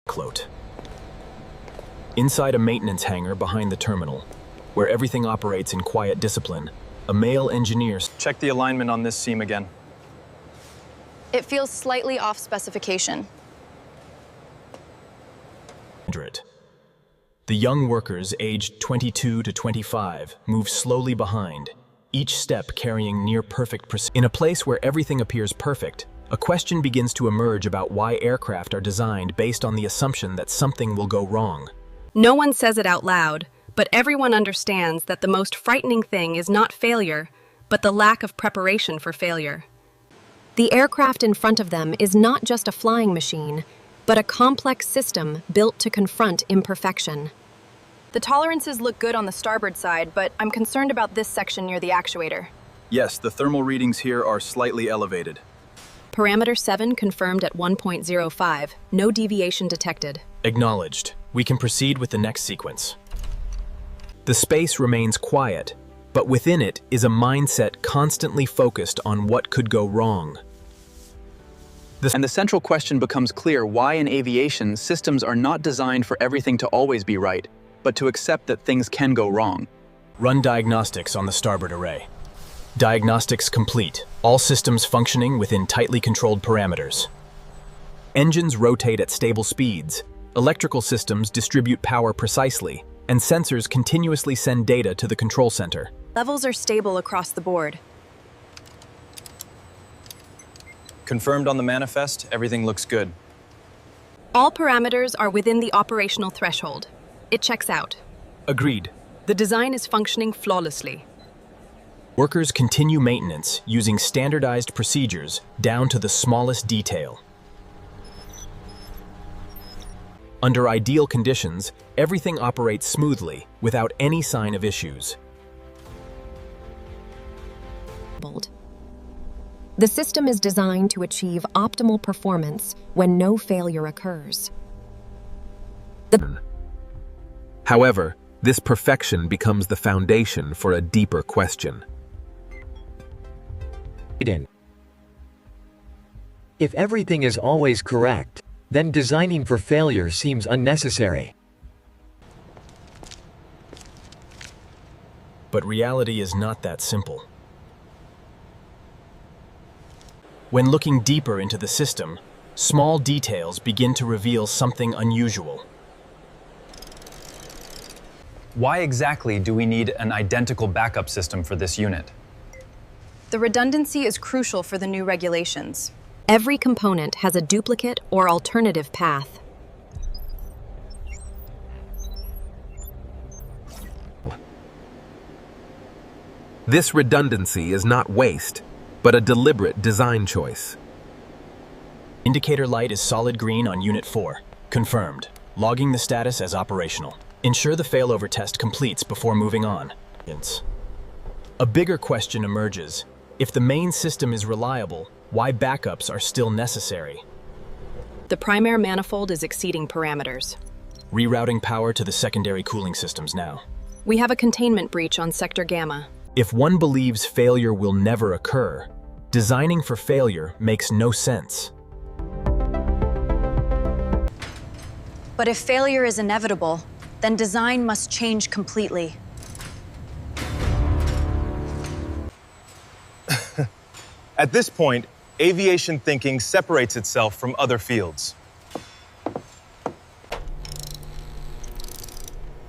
Clote. Inside a maintenance hangar behind the terminal, where everything operates in quiet discipline, a male engineer. Check the alignment on this seam again. It feels slightly off specification. The young workers aged 22 to 25 move slowly behind, each step carrying near-perfect precision. In a place where everything appears perfect, a question begins to emerge about why aircraft are designed based on the assumption that something will go wrong. No one says it out loud, but everyone understands that the most frightening thing is not failure, but the lack of preparation for failure. The aircraft in front of them is not just a flying machine, but a complex system built to confront imperfection. The tolerances look good on the starboard side, but I'm concerned about this section near the actuator. Yes, the thermal readings here are slightly elevated. Parameter 7 confirmed at 1.05. No deviation detected. Acknowledged. We can proceed with the next sequence. The space remains quiet, but within it is a mindset constantly focused on what could go wrong. And the central question becomes clear: why in aviation systems are not designed for everything to always be right, but to accept that things can go wrong. Run diagnostics on the starboard array. Diagnostics complete. All systems functioning within tightly controlled parameters. Engines rotate at stable speeds. Electrical systems distribute power precisely, and sensors continuously send data to the control center. Levels are stable across the board. Confirmed on the manifest, everything looks good. All parameters are within the operational threshold. It checks out. Agreed. The design is functioning flawlessly. Workers continue maintenance using standardized procedures down to the smallest detail. Under ideal conditions, everything operates smoothly without any sign of issues. The system is designed to achieve optimal performance when no failure occurs. However, this perfection becomes the foundation for a deeper question. If everything is always correct, then designing for failure seems unnecessary. But reality is not that simple. When looking deeper into the system, small details begin to reveal something unusual. Why exactly do we need an identical backup system for this unit? The redundancy is crucial for the new regulations. Every component has a duplicate or alternative path. This redundancy is not waste, but a deliberate design choice. Indicator light is solid green on Unit 4. Confirmed. Logging the status as operational. Ensure the failover test completes before moving on. A bigger question emerges. If the main system is reliable, why backups are still necessary? The primary manifold is exceeding parameters. Rerouting power to the secondary cooling systems now. We have a containment breach on Sector Gamma. If one believes failure will never occur, designing for failure makes no sense. But if failure is inevitable, then design must change completely. At this point, aviation thinking separates itself from other fields.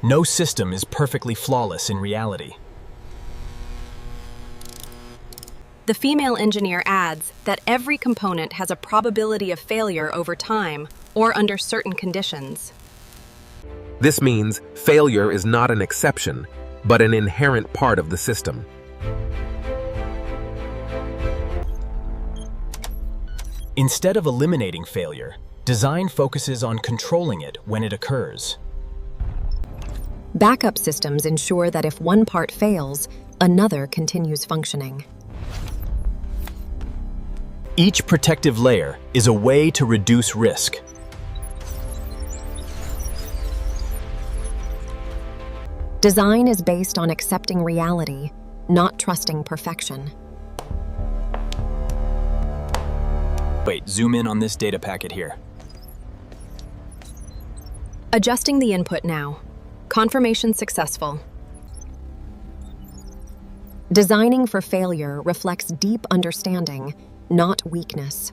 No system is perfectly flawless in reality. The female engineer adds that every component has a probability of failure over time or under certain conditions. This means failure is not an exception, but an inherent part of the system. Instead of eliminating failure, design focuses on controlling it when it occurs. Backup systems ensure that if one part fails, another continues functioning. Each protective layer is a way to reduce risk. Design is based on accepting reality, not trusting perfection. Wait, zoom in on this data packet here. Adjusting the input now. Confirmation successful. Designing for failure reflects deep understanding, not weakness.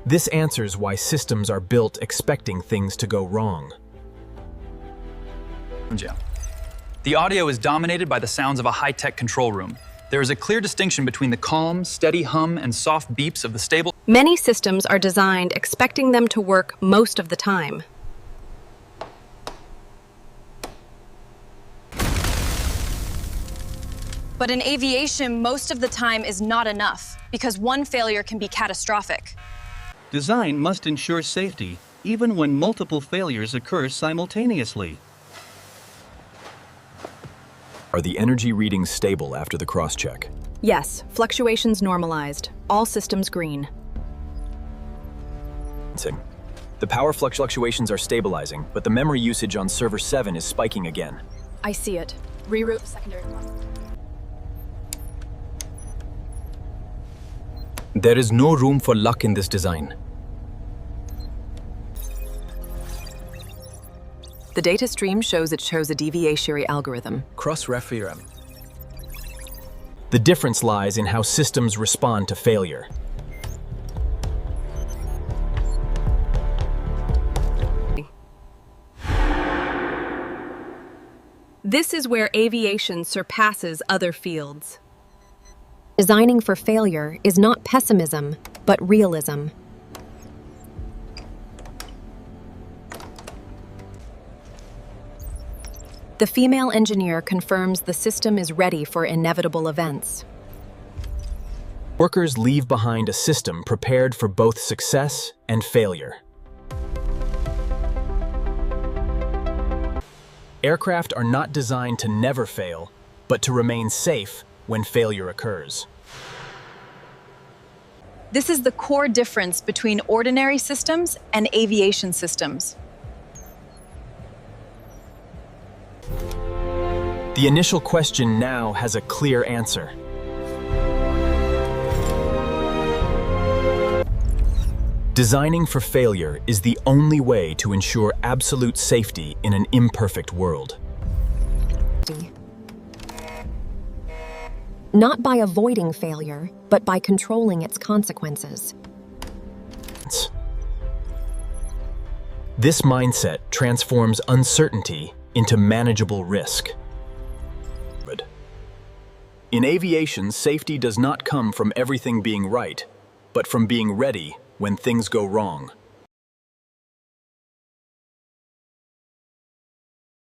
This answers why systems are built expecting things to go wrong. The audio is dominated by the sounds of a high-tech control room. There is a clear distinction between the calm, steady hum and soft beeps of the stable. Many systems are designed expecting them to work most of the time. But in aviation, most of the time is not enough, because one failure can be catastrophic. Design must ensure safety, even when multiple failures occur simultaneously. Are the energy readings stable after the cross-check? Yes, fluctuations normalized. All systems green. The power fluctuations are stabilizing, but the memory usage on server 7 is spiking again. I see it. Reroute secondary. There is no room for luck in this design. The data stream shows it shows a deviatory algorithm. Cross-reference. The difference lies in how systems respond to failure. This is where aviation surpasses other fields. Designing for failure is not pessimism, but realism. The female engineer confirms the system is ready for inevitable events. Workers leave behind a system prepared for both success and failure. Aircraft are not designed to never fail, but to remain safe when failure occurs. This is the core difference between ordinary systems and aviation systems. The initial question now has a clear answer. Designing for failure is the only way to ensure absolute safety in an imperfect world. Not by avoiding failure, but by controlling its consequences. This mindset transforms uncertainty into manageable risk. In aviation, safety does not come from everything being right, but from being ready when things go wrong.